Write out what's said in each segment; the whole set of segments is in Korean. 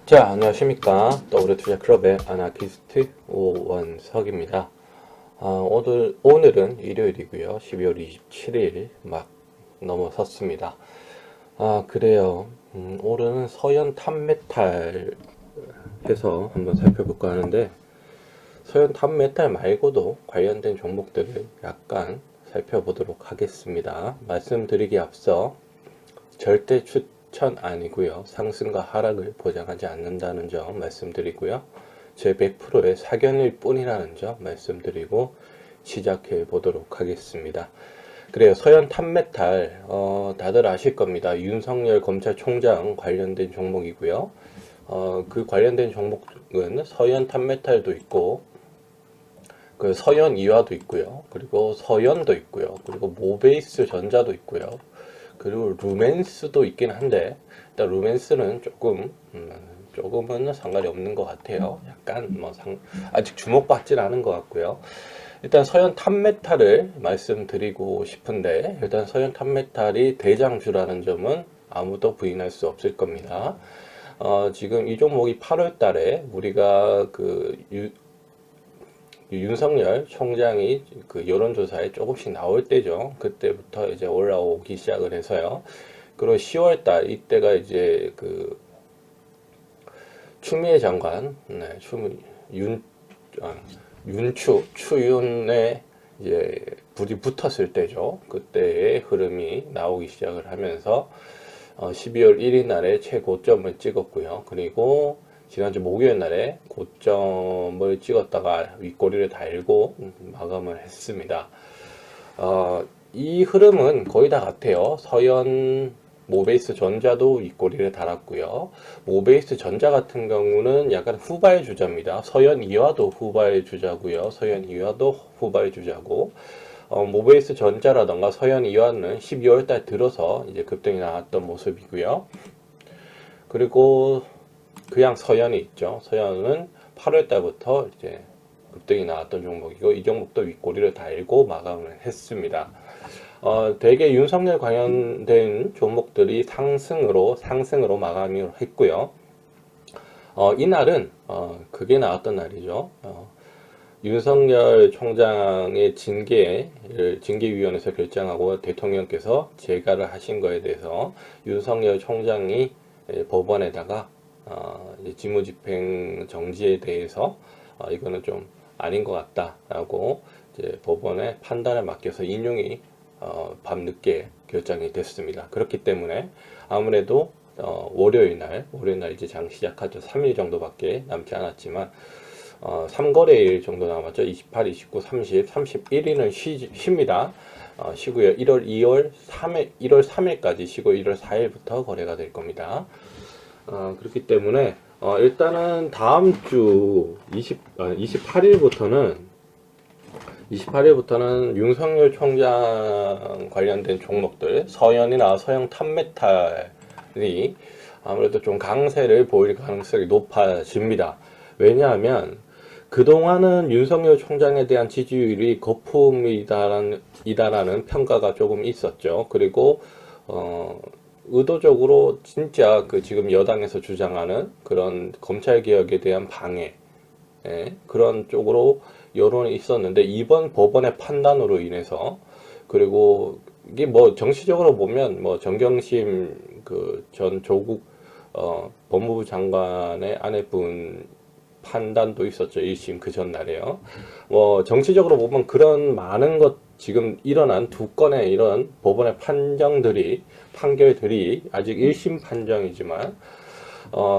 자, 안녕하십니까. 더블유투자클럽의 아나키스트 오원석입니다. 오늘은 일요일이고요. 12월 27일 막 넘어섰습니다. 그래요. 오늘은 서현 탑메탈 해서 한번 살펴볼까 하는데, 서현 탑메탈 말고도 관련된 종목들을 약간 살펴보도록 하겠습니다. 말씀드리기 앞서 절대 추천 아니고요. 상승과 하락을 보장하지 않는다는 점 말씀드리고요. 제 100%의 사견일 뿐이라는 점 말씀드리고 시작해 보도록 하겠습니다. 그래요. 서현 탑메탈 다들 아실 겁니다. 윤석열 검찰총장 관련된 종목이고요. 그 관련된 종목은 서현 탑메탈도 있고 그 서현 이화도 있고요. 그리고 서현도 있고요. 그리고 모베이스 전자도 있고요. 그리고 루멘스도 있긴 한데 일단 루멘스는 조금은 상관이 없는 것 같아요. 약간 아직 주목받진 않은 것 같고요. 일단 서현 탑메탈을 말씀드리고 싶은데 일단 서현 탑메탈이 대장주라는 점은 아무도 부인할 수 없을 겁니다. 지금 이 종목이 8월 달에 우리가 윤석열 총장이 그 여론조사에 조금씩 나올 때죠. 그때부터 이제 올라오기 시작을 해서요. 그리고 10월달 이때가 이제 그 추미애 장관, 추윤의 이제 불이 붙었을 때죠. 그때의 흐름이 나오기 시작을 하면서 12월 1일 날에 최고점을 찍었고요. 그리고 지난주 목요일 날에 고점을 찍었다가 윗꼬리를 달고 마감을 했습니다. 이 흐름은 거의 다 같아요. 서현 모베이스 전자도 윗꼬리를 달았고요. 모베이스 전자 같은 경우는 약간 후발 주자입니다. 서현 이화도 후발 주자고요. 서현 이화도 후발 주자고 모베이스 전자라던가 서현 이화는 12월 달 들어서 이제 급등이 나왔던 모습이고요. 그리고 그냥 서현이 있죠. 서현은 8월 달부터 이제 급등이 나왔던 종목이고 이 종목도 윗꼬리를 달고 마감을 했습니다. 대개 윤석열 관련된 종목들이 상승으로 마감을 했고요. 이날은 그게 나왔던 날이죠. 윤석열 총장의 징계위원회에서 결정하고 대통령께서 재가를 하신 거에 대해서 윤석열 총장이 법원에다가 직무집행 정지에 대해서 이거는 좀 아닌 것 같다라고 이제 법원의 판단을 맡겨서 인용이 밤늦게 결정이 됐습니다. 그렇기 때문에 아무래도 월요일 날 이제 장 시작하죠. 3일 정도밖에 남지 않았지만 3거래일 정도 남았죠. 28, 29, 30, 31일은 쉽니다. 쉬고요. 1월 3일까지 쉬고 1월 4일부터 거래가 될 겁니다. 그렇기 때문에 일단은 다음 주 28일부터는 윤석열 총장 관련된 종목들 서현이나 서형 탑메탈이 아무래도 좀 강세를 보일 가능성이 높아집니다. 왜냐하면 그동안은 윤석열 총장에 대한 지지율이 거품이다라는 평가가 조금 있었죠. 그리고 의도적으로 진짜 지금 여당에서 주장하는 그런 검찰개혁에 대한 방해, 그런 쪽으로 여론이 있었는데 이번 법원의 판단으로 인해서 그리고 이게 정치적으로 보면 정경심 전 조국 법무부 장관의 아내분 판단도 있었죠. 1심 그 전날에요. 정치적으로 보면 그런 많은 지금 일어난 두 건의 이런 법원의 판결들이 아직 1심 판정이지만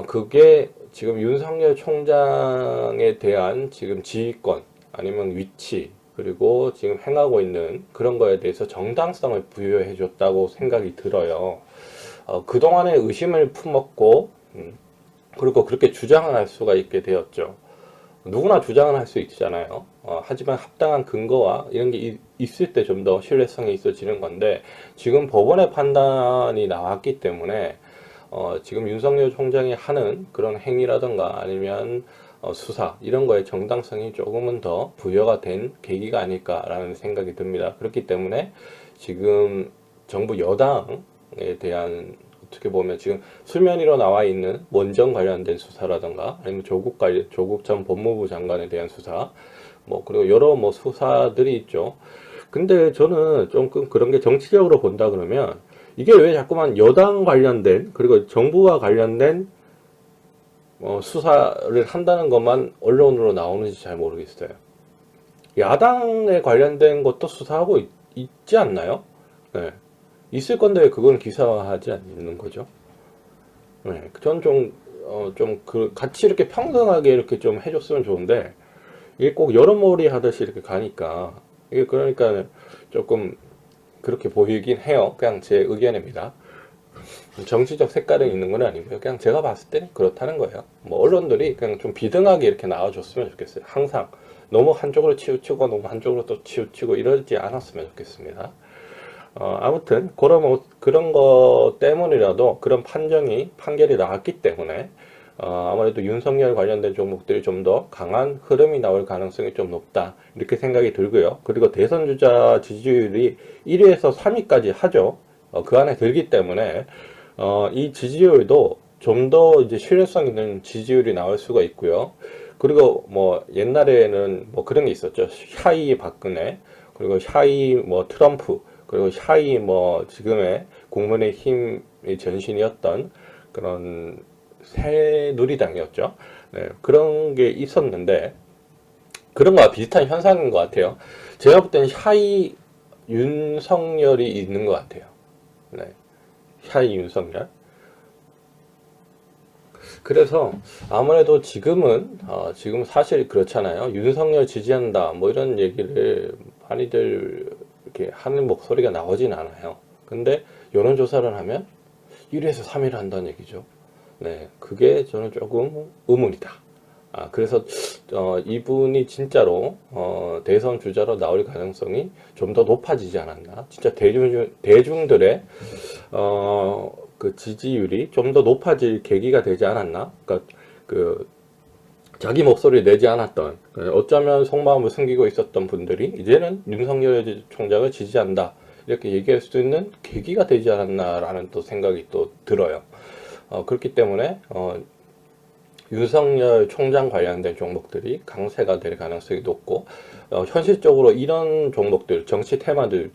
그게 지금 윤석열 총장에 대한 지금 지휘권 아니면 위치 그리고 지금 행하고 있는 그런 거에 대해서 정당성을 부여해 줬다고 생각이 들어요. 그동안의 의심을 품었고 그리고 그렇게 주장을 할 수가 있게 되었죠. 누구나 주장을 할 수 있잖아요. 하지만 합당한 근거와 이런 게 있을 때 좀 더 신뢰성이 있어지는 건데 지금 법원의 판단이 나왔기 때문에 지금 윤석열 총장이 하는 그런 행위라든가 아니면 수사 이런 거에 정당성이 조금은 더 부여가 된 계기가 아닐까라는 생각이 듭니다. 그렇기 때문에 지금 정부 여당에 대한 어떻게 보면 지금 수면 위로 나와 있는 원전 관련된 수사라든가 아니면 조국 전 법무부 장관에 대한 수사 뭐 그리고 여러 뭐 수사들이 있죠. 근데 저는 조금 그런 게 정치적으로 본다 그러면 이게 왜 자꾸만 여당 관련된 그리고 정부와 관련된 수사를 한다는 것만 언론으로 나오는지 잘 모르겠어요. 야당에 관련된 것도 수사하고 있지 않나요? 네. 있을 건데 왜 그걸 기사화하지 않는 거죠? 네. 전 같이 이렇게 평등하게 이렇게 좀 해줬으면 좋은데, 이게 꼭 여론몰이 하듯이 이렇게 가니까, 이게 그러니까 조금 그렇게 보이긴 해요. 그냥 제 의견입니다. 정치적 색깔이 있는 건 아니고요. 그냥 제가 봤을 때는 그렇다는 거예요. 뭐 언론들이 그냥 좀 비등하게 이렇게 나와줬으면 좋겠어요. 항상 너무 한쪽으로 치우치고 너무 한쪽으로 또 치우치고 이러지 않았으면 좋겠습니다. 아무튼 그런 거 때문이라도 그런 판결이 나왔기 때문에 아무래도 윤석열 관련된 종목들이 좀 더 강한 흐름이 나올 가능성이 좀 높다 이렇게 생각이 들고요. 그리고 대선 주자 지지율이 1위에서 3위까지 하죠. 그 안에 들기 때문에 이 지지율도 좀 더 이제 신뢰성 있는 지지율이 나올 수가 있고요. 그리고 뭐 옛날에는 뭐 그런 게 있었죠. 샤이 박근혜, 그리고 샤이 뭐 트럼프, 그리고 샤이 뭐 지금의 국민의힘의 전신이었던 그런 새누리당이었죠. 네, 그런 게 있었는데 그런 거와 비슷한 현상인 것 같아요. 제가 볼 때는 샤이 윤석열이 있는 것 같아요. 네, 샤이 윤석열. 그래서 아무래도 지금 사실 그렇잖아요. 윤석열 지지한다 뭐 이런 얘기를 많이들 이렇게 하는 목소리가 나오진 않아요. 근데 여론조사를 하면 1위에서 3위를 한다는 얘기죠. 네, 그게 저는 조금 의문이다. 그래서 이분이 진짜로 대선 주자로 나올 가능성이 좀 더 높아지지 않았나. 진짜 대중들의 그 지지율이 좀 더 높아질 계기가 되지 않았나? 그러니까 그 자기 목소리를 내지 않았던 어쩌면 속마음을 숨기고 있었던 분들이 이제는 윤석열 총장을 지지한다 이렇게 얘기할 수 있는 계기가 되지 않았나라는 또 생각이 또 들어요. 그렇기 때문에 윤석열 총장 관련된 종목들이 강세가 될 가능성이 높고 현실적으로 이런 종목들, 정치 테마들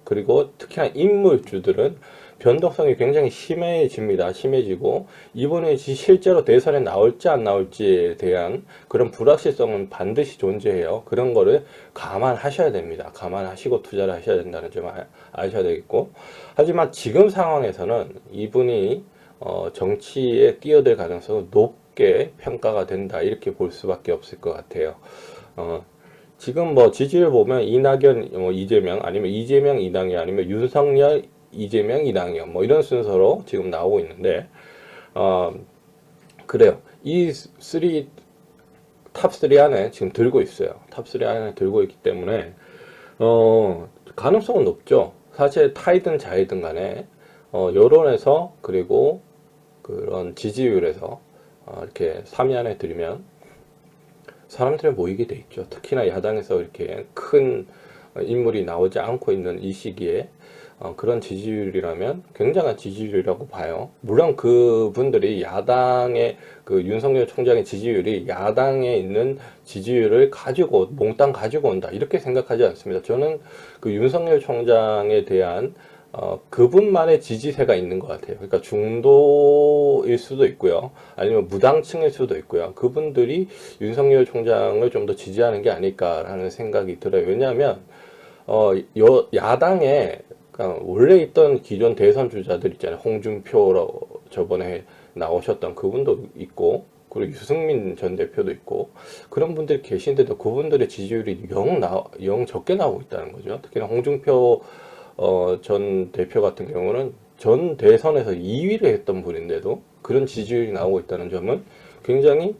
그리고 특히나 인물주들은 변동성이 굉장히 심해지고 이번에 실제로 대선에 나올지 안 나올지에 대한 그런 불확실성은 반드시 존재해요. 그런 거를 감안하셔야 됩니다. 감안하시고 투자를 하셔야 된다는 점 아셔야 되겠고, 하지만 지금 상황에서는 이분이 정치에 뛰어들 가능성은 높게 평가가 된다 이렇게 볼 수밖에 없을 것 같아요. 지금 뭐 지지율 보면 이낙연, 이재명 아니면 이재명 이낙연 아니면 윤석열 이재명 이낙연 뭐 이런 순서로 지금 나오고 있는데 그래요. 탑3 안에 지금 들고 있어요. 탑3 안에 들고 있기 때문에 가능성은 높죠. 사실 타이든 자이든 간에 여론에서 그리고 그런 지지율에서 이렇게 3위 안에 들면 사람들이 모이게 돼 있죠. 특히나 야당에서 이렇게 큰 인물이 나오지 않고 있는 이 시기에 그런 지지율이라면 굉장한 지지율이라고 봐요. 물론 그분들이 야당의 그 윤석열 총장의 지지율이 야당에 있는 지지율을 가지고 몽땅 가지고 온다 이렇게 생각하지 않습니다. 저는 그 윤석열 총장에 대한 그분만의 지지세가 있는 것 같아요. 그러니까 중도일 수도 있고요. 아니면 무당층일 수도 있고요. 그분들이 윤석열 총장을 좀 더 지지하는 게 아닐까라는 생각이 들어요. 왜냐하면 야당에 그러니까 원래 있던 기존 대선 주자들 있잖아요. 홍준표라고 저번에 나오셨던 그분도 있고, 그리고 유승민 전 대표도 있고, 그런 분들이 계신데도 그분들의 지지율이 영 적게 나오고 있다는 거죠. 특히나 홍준표 전 대표 같은 경우는 전 대선에서 2위를 했던 분인데도 그런 지지율이 나오고 있다는 점은 굉장히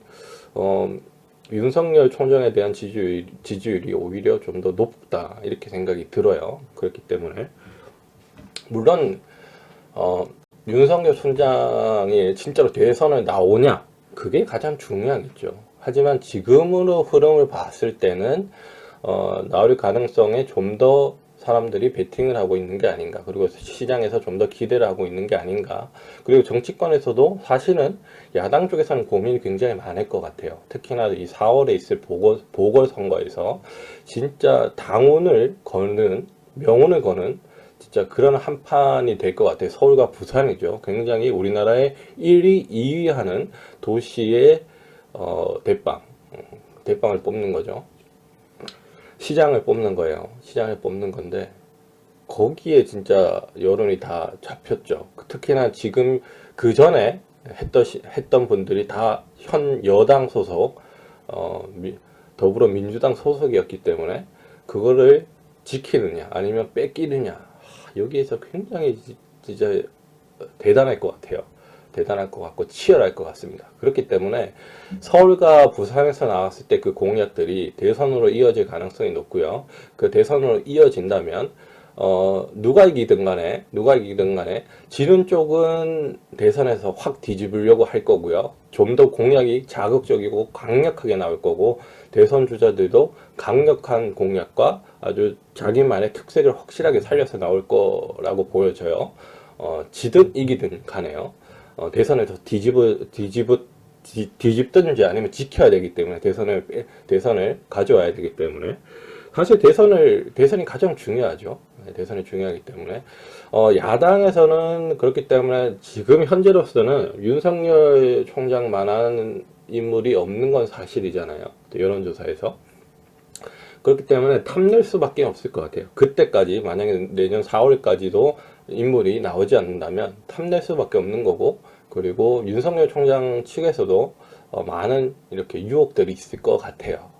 윤석열 총장에 대한 지지율이 오히려 좀 더 높다 이렇게 생각이 들어요. 그렇기 때문에 물론 윤석열 총장이 진짜로 대선을 나오냐 그게 가장 중요하겠죠. 하지만 지금으로 흐름을 봤을 때는 나올 가능성에 좀 더 사람들이 베팅을 하고 있는 게 아닌가, 그리고 시장에서 좀 더 기대를 하고 있는 게 아닌가. 그리고 정치권에서도 사실은 야당 쪽에서는 고민이 굉장히 많을 것 같아요. 특히나 이 4월에 있을 보궐선거에서 진짜 당운을 거는, 명운을 거는 진짜 그런 한 판이 될 것 같아요. 서울과 부산이죠. 굉장히 우리나라의 1위, 2위 하는 도시의 대빵을 뽑는 거죠. 시장을 뽑는 거예요. 시장을 뽑는 건데 거기에 진짜 여론이 다 잡혔죠. 특히나 지금 그 전에 했던 분들이 다 현 여당 소속, 더불어민주당 소속이었기 때문에 그거를 지키느냐 아니면 뺏기느냐, 여기에서 굉장히 진짜 대단할 것 같아요. 대단할 것 같고 치열할 것 같습니다. 그렇기 때문에 서울과 부산에서 나왔을 때 그 공약들이 대선으로 이어질 가능성이 높고요. 그 대선으로 이어진다면 누가 이기든 간에 지는 쪽은 대선에서 확 뒤집으려고 할 거고요. 좀 더 공약이 자극적이고 강력하게 나올 거고, 대선 주자들도 강력한 공약과 아주 자기만의 특색을 확실하게 살려서 나올 거라고 보여져요. 지든 이기든 간에요. 대선에서 뒤집든지 아니면 지켜야 되기 때문에, 대선을 가져와야 되기 때문에, 사실 대선이 가장 중요하죠. 대선이 중요하기 때문에 야당에서는 그렇기 때문에 지금 현재로서는 윤석열 총장만한 인물이 없는 건 사실이잖아요. 여론조사에서. 그렇기 때문에 탐낼 수밖에 없을 것 같아요. 그때까지 만약에 내년 4월까지도 인물이 나오지 않는다면 탐낼 수밖에 없는 거고, 그리고 윤석열 총장 측에서도 많은 이렇게 유혹들이 있을 것 같아요.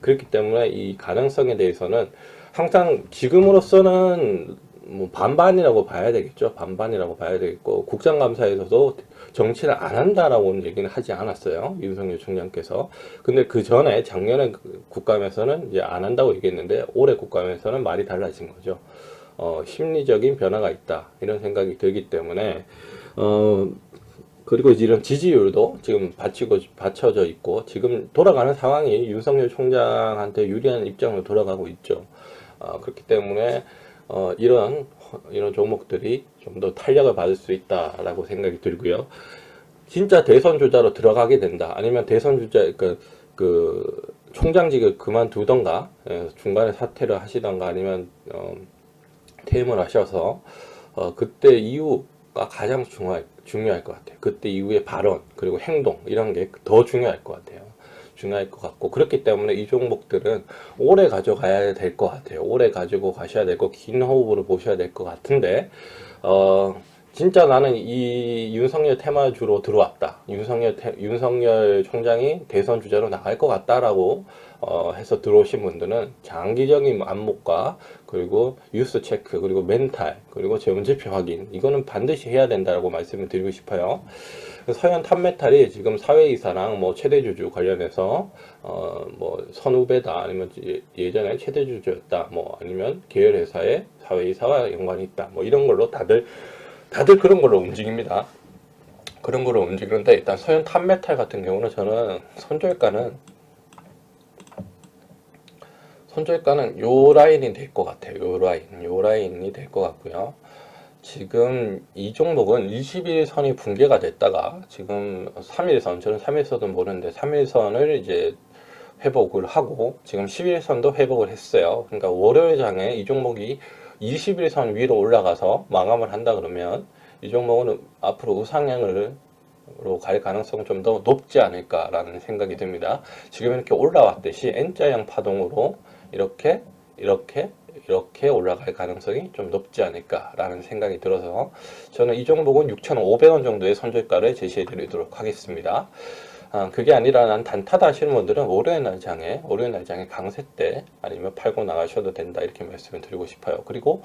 그렇기 때문에 이 가능성에 대해서는 항상 지금으로서는 뭐 반반이라고 봐야 되겠죠. 반반이라고 봐야 되겠고, 국정감사에서도 정치를 안 한다라고는 얘기는 하지 않았어요, 윤석열 총장께서. 근데 그 전에 작년에 국감에서는 이제 안 한다고 얘기했는데, 올해 국감에서는 말이 달라진 거죠. 심리적인 변화가 있다, 이런 생각이 들기 때문에 그리고 이런 지지율도 지금 받쳐져 있고, 지금 돌아가는 상황이 윤석열 총장한테 유리한 입장으로 돌아가고 있죠. 그렇기 때문에 이런 종목들이 좀 더 탄력을 받을 수 있다라고 생각이 들고요. 진짜 대선 주자로 들어가게 된다, 아니면 대선 주자 그 총장직을 그만두던가, 중간에 사퇴를 하시던가, 아니면 퇴임을 하셔서 그때 이후가 가장 중요할 것 같아요. 그때 이후의 발언, 그리고 행동, 이런 게 더 중요할 것 같아요. 중요할 것 같고, 그렇기 때문에 이 종목들은 오래 가져가야 될 것 같아요. 오래 가지고 가셔야 되고, 긴 호흡으로 보셔야 될 것 같은데, 진짜 나는 이 윤석열 테마주로 들어왔다, 윤석열 총장이 대선 주자로 나갈 것 같다라고 해서 들어오신 분들은 장기적인 안목과, 그리고 뉴스 체크, 그리고 멘탈, 그리고 재무제표 확인, 이거는 반드시 해야 된다라고 말씀을 드리고 싶어요. 서현 탑메탈이 지금 사회이사랑 뭐 최대주주 관련해서 뭐 선후배다, 아니면 예전에 최대주주였다, 뭐 아니면 계열회사의 사회이사와 연관이 있다, 뭐 이런 걸로 다들 그런 걸로 움직입니다. 그런 걸로 움직이는데, 일단 서현 탑메탈 같은 경우는 저는 손절가는 요 라인이 될 것 같아요. 요 라인이 될 것 같고요. 지금 이 종목은 21선이 붕괴가 됐다가 지금 3일선, 저는 3일선은 모르는데 3일선을 이제 회복을 하고 지금 11선도 회복을 했어요. 그러니까 월요일 장에 이 종목이 21선 위로 올라가서 마감을 한다 그러면 이 종목은 앞으로 우상향으로 갈 가능성은 좀 더 높지 않을까라는 생각이 듭니다. 지금 이렇게 올라왔듯이 N자형 파동으로 이렇게 올라갈 가능성이 좀 높지 않을까라는 생각이 들어서 저는 이 종목은 6,500원 정도의 손절가를 제시해 드리도록 하겠습니다. 그게 아니라 난 단타다 하시는 분들은 월요일 날 장에 강세 때 아니면 팔고 나가셔도 된다, 이렇게 말씀을 드리고 싶어요. 그리고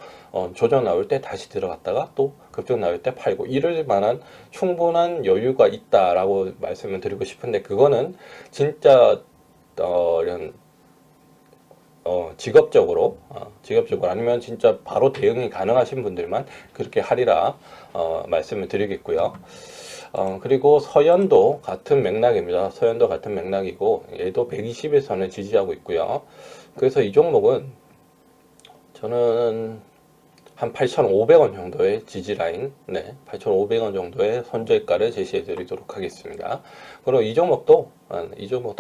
조정 나올 때 다시 들어갔다가 또 급등 나올 때 팔고, 이럴 만한 충분한 여유가 있다라고 말씀을 드리고 싶은데, 그거는 진짜 이런 직업적으로 아니면 진짜 바로 대응이 가능하신 분들만 그렇게 하리라 말씀을 드리겠고요. 그리고 서현도 같은 맥락입니다. 서현도 같은 맥락이고, 얘도 121선을 지지하고 있고요. 그래서 이 종목은 저는 한 8,500원 정도의 지지라인, 8,500원 정도의 손절가를 제시해 드리도록 하겠습니다. 그리고 이 종목도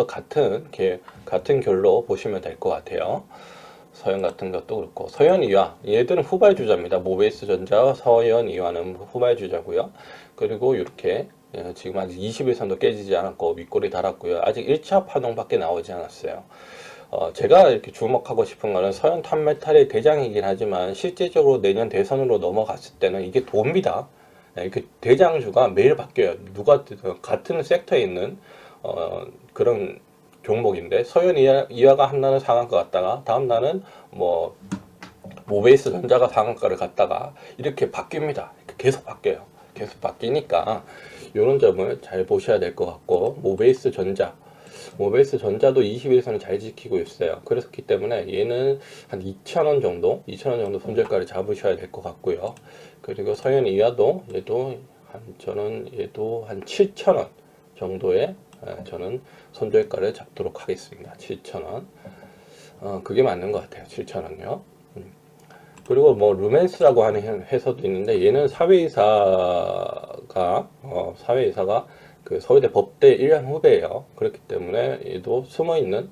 같은 결로 보시면 될 것 같아요. 서현 같은 것도 그렇고, 서현이와 얘들은 후발주자입니다. 모베이스전자와 서현이와는 후발주자고요. 그리고 이렇게 지금 아직 20일선도 깨지지 않았고 윗골이 달았고요. 아직 1차 파동밖에 나오지 않았어요. 제가 이렇게 주목하고 싶은 거는 서현 탑메탈의 대장이긴 하지만 실제적으로 내년 대선으로 넘어갔을 때는 이게 돕니다. 이렇게 대장주가 매일 바뀌어요. 누가 같은 섹터에 있는 그런 종목인데 서현 이하가 한 날은 상한가 갔다가 다음 날은 뭐 모베이스 전자가 상한가를 갔다가 이렇게 바뀝니다. 이렇게 계속 바뀌어요. 계속 바뀌니까 이런 점을 잘 보셔야 될 것 같고, 모베이스 전자도 20일선을 잘 지키고 있어요. 그렇기 때문에 얘는 한 2,000원 정도 손절가를 잡으셔야 될 것 같고요. 그리고 서현 이하도 저는 한 7,000원 정도의 저는 손절가를 잡도록 하겠습니다. 7,000원. 그게 맞는 것 같아요. 7,000원요. 그리고 뭐 루멘스라고 하는 회사도 있는데 얘는 사회이사가 그 서울대 법대 1년 후배예요. 그렇기 때문에 얘도 숨어있는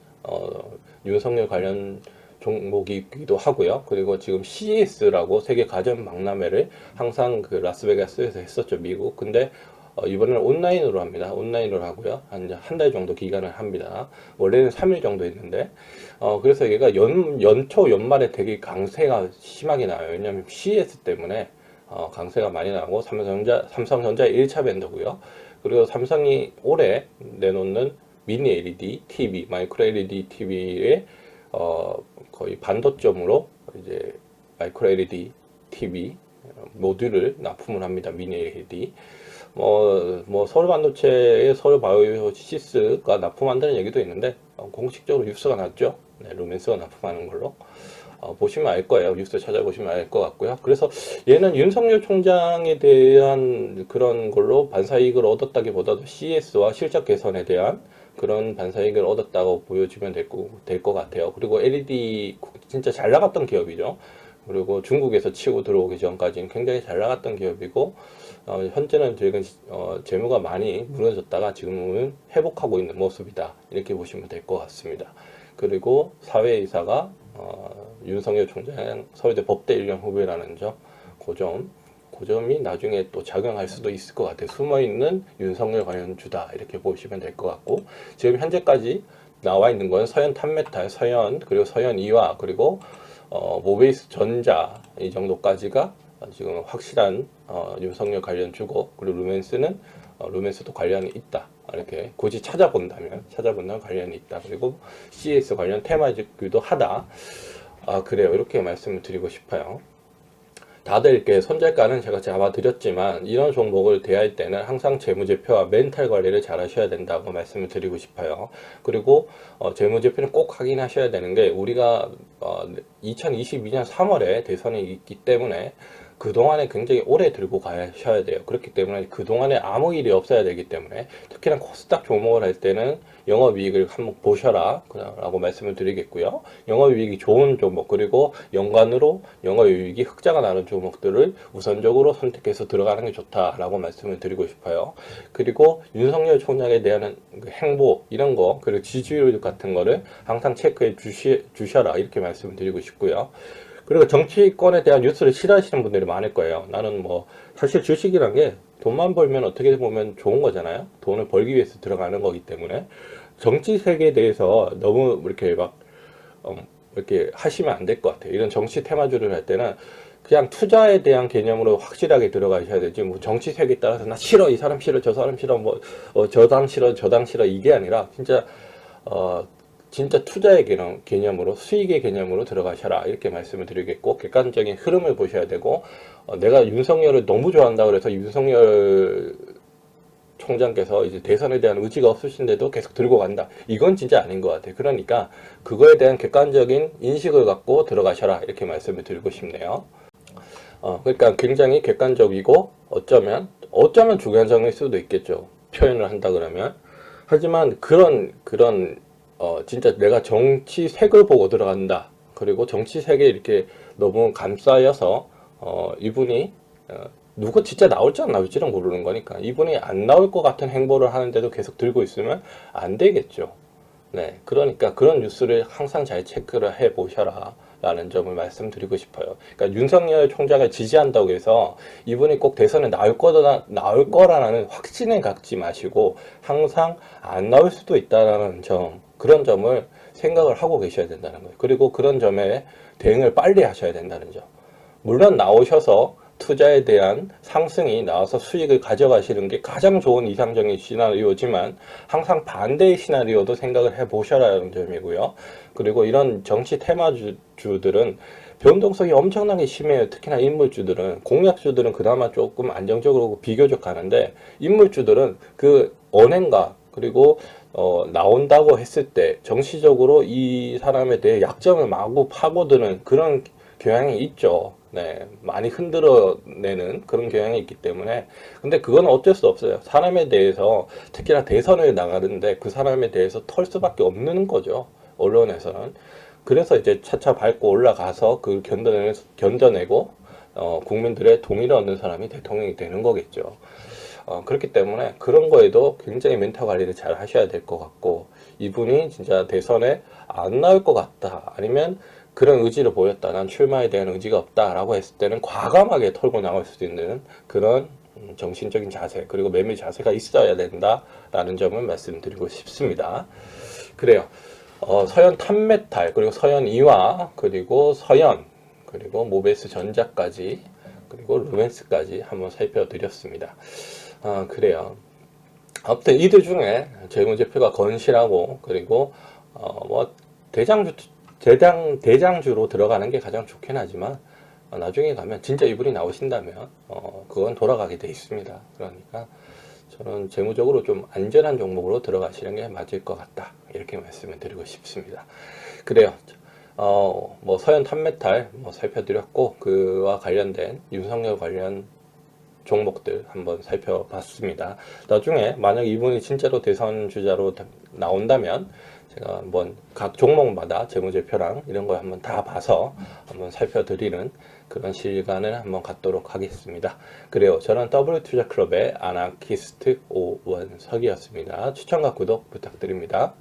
윤석열 관련 종목이기도 하고요. 그리고 지금 CES라고 세계 가전 박람회를 항상 그 라스베가스에서 했었죠, 미국. 근데 이번에는 온라인으로 합니다. 온라인으로 하고요. 한 달 정도 기간을 합니다. 원래는 3일 정도 했는데, 그래서 얘가 연초, 연말에 되게 강세가 심하게 나와요. 왜냐면 CES 때문에, 강세가 많이 나고, 삼성전자 1차 밴더고요. 그리고 삼성이 올해 내놓는 미니 LED TV, 마이크로 LED TV의, 거의 반도점으로 이제 마이크로 LED TV 모듈을 납품을 합니다. 미니 LED. 서울반도체의 서울바이오시스가 납품한다는 얘기도 있는데, 공식적으로 뉴스가 났죠. 루멘스가 납품하는 걸로. 보시면 알 거예요. 뉴스 찾아보시면 알 것 같고요. 그래서 얘는 윤석열 총장에 대한 그런 걸로 반사이익을 얻었다기보다도 CS와 실적 개선에 대한 그런 반사이익을 얻었다고 보여주면 될 것 같아요. 그리고 LED 진짜 잘 나갔던 기업이죠. 그리고 중국에서 치고 들어오기 전까지는 굉장히 잘 나갔던 기업이고, 현재는 지금 재무가 많이 무너졌다가 지금은 회복하고 있는 모습이다. 이렇게 보시면 될 것 같습니다. 그리고 사회이사가 윤석열 총장 서울대 법대 1년 후배라는 점, 그 점이 나중에 또 작용할 수도 있을 것 같아요. 숨어있는 윤석열 관련주다. 이렇게 보시면 될 것 같고, 지금 현재까지 나와 있는 건 서현 탑메탈, 그리고 서현 이화, 그리고 모베이스 전자 이 정도까지가 지금 확실한 윤석열 관련주고, 그리고 루멘스도 관련이 있다. 이렇게 굳이 찾아본다면 관련이 있다. 그리고 CS 관련 테마주기도 하다. 그래요. 이렇게 말씀을 드리고 싶어요. 다들 이렇게 손절가는 제가 잡아드렸지만 이런 종목을 대할 때는 항상 재무제표와 멘탈 관리를 잘 하셔야 된다고 말씀을 드리고 싶어요. 그리고 재무제표는 꼭 확인하셔야 되는 게, 우리가 2022년 3월에 대선이 있기 때문에 그동안에 굉장히 오래 들고 가셔야 돼요. 그렇기 때문에 그동안에 아무 일이 없어야 되기 때문에, 특히나 코스닥 종목을 할 때는 영업이익을 한번 보셔라 라고 말씀을 드리겠고요. 영업이익이 좋은 종목, 그리고 연간으로 영업이익이 흑자가 나는 종목들을 우선적으로 선택해서 들어가는 게 좋다라고 말씀을 드리고 싶어요. 그리고 윤석열 총장에 대한 행보 이런 거, 그리고 지지율 같은 거를 항상 체크해 주셔라, 이렇게 말씀을 드리고 싶고요. 그리고 정치권에 대한 뉴스를 싫어하시는 분들이 많을 거예요. 나는 사실 주식이란 게 돈만 벌면 어떻게 보면 좋은 거잖아요. 돈을 벌기 위해서 들어가는 거기 때문에 정치 세계에 대해서 너무 이렇게 이렇게 하시면 안 될 것 같아요. 이런 정치 테마주를 할 때는 그냥 투자에 대한 개념으로 확실하게 들어가셔야 되지, 정치 세계에 따라서 나 싫어, 이 사람 싫어, 저 사람 싫어, 저 당 싫어, 저 당 싫어, 이게 아니라 진짜 투자의 개념으로, 수익의 개념으로 들어가셔라, 이렇게 말씀을 드리겠고, 객관적인 흐름을 보셔야 되고, 내가 윤석열을 너무 좋아한다 그래서 윤석열 총장께서 이제 대선에 대한 의지가 없으신데도 계속 들고 간다, 이건 진짜 아닌 것 같아요. 그러니까 그거에 대한 객관적인 인식을 갖고 들어가셔라, 이렇게 말씀을 드리고 싶네요. 그러니까 굉장히 객관적이고 어쩌면 주관적일 수도 있겠죠, 표현을 한다 그러면. 하지만 그런 진짜 내가 정치색을 보고 들어간다, 그리고 정치색에 이렇게 너무 감싸여서 이분이 누가 진짜 나올지 안 나올지는 모르는 거니까 이분이 안 나올 것 같은 행보를 하는데도 계속 들고 있으면 안 되겠죠. 네, 그러니까 그런 뉴스를 항상 잘 체크를 해 보셔라 라는 점을 말씀드리고 싶어요. 그러니까 윤석열 총장을 지지한다고 해서 이분이 꼭 대선에 나올 거라는 확신을 갖지 마시고 항상 안 나올 수도 있다라는 점, 그런 점을 생각을 하고 계셔야 된다는 거예요. 그리고 그런 점에 대응을 빨리 하셔야 된다는 점. 물론 나오셔서 투자에 대한 상승이 나와서 수익을 가져가시는 게 가장 좋은 이상적인 시나리오지만 항상 반대의 시나리오도 생각을 해 보셔라는 점이고요. 그리고 이런 정치 테마주들은 변동성이 엄청나게 심해요. 특히나 인물주들은. 공약주들은 그나마 조금 안정적으로 비교적 가는데 인물주들은 그 언행과 그리고 나온다고 했을 때 정치적으로 이 사람에 대해 약점을 마구 파고드는 그런 경향이 있죠. 네, 많이 흔들어내는 그런 경향이 있기 때문에. 근데 그건 어쩔 수 없어요. 사람에 대해서, 특히나 대선을 나가는데 그 사람에 대해서 털 수밖에 없는 거죠. 언론에서는. 그래서 이제 차차 밟고 올라가서 그 견뎌내고, 국민들의 동의를 얻는 사람이 대통령이 되는 거겠죠. 그렇기 때문에 그런 거에도 굉장히 멘탈 관리를 잘 하셔야 될 것 같고, 이분이 진짜 대선에 안 나올 것 같다. 아니면 그런 의지를 보였다. 난 출마에 대한 의지가 없다라고 했을 때는 과감하게 털고 나갈 수도 있는 그런 정신적인 자세, 그리고 매매 자세가 있어야 된다라는 점을 말씀드리고 싶습니다. 그래요. 서현 탑메탈, 그리고 서현 이화, 그리고 서현, 그리고 모베스 전자까지, 그리고 루멘스까지 한번 살펴드렸습니다. 그래요. 아무튼 이들 중에 재무제표가 건실하고, 그리고 뭐 대장주로 들어가는 게 가장 좋긴 하지만 나중에 가면 진짜 이분이 나오신다면 그건 돌아가게 돼 있습니다. 그러니까 저는 재무적으로 좀 안전한 종목으로 들어가시는 게 맞을 것 같다, 이렇게 말씀을 드리고 싶습니다. 그래요. 뭐 서현 탑메탈 뭐 살펴드렸고, 그와 관련된 윤석열 관련 종목들 한번 살펴봤습니다. 나중에 만약 이분이 진짜로 대선 주자로 나온다면 제가 한번 각 종목마다 재무제표랑 이런 걸 한번 다 봐서 한번 살펴드리는 그런 시간을 한번 갖도록 하겠습니다. 그래요. 저는 W투자클럽의 아나키스트 오원석이었습니다. 추천과 구독 부탁드립니다.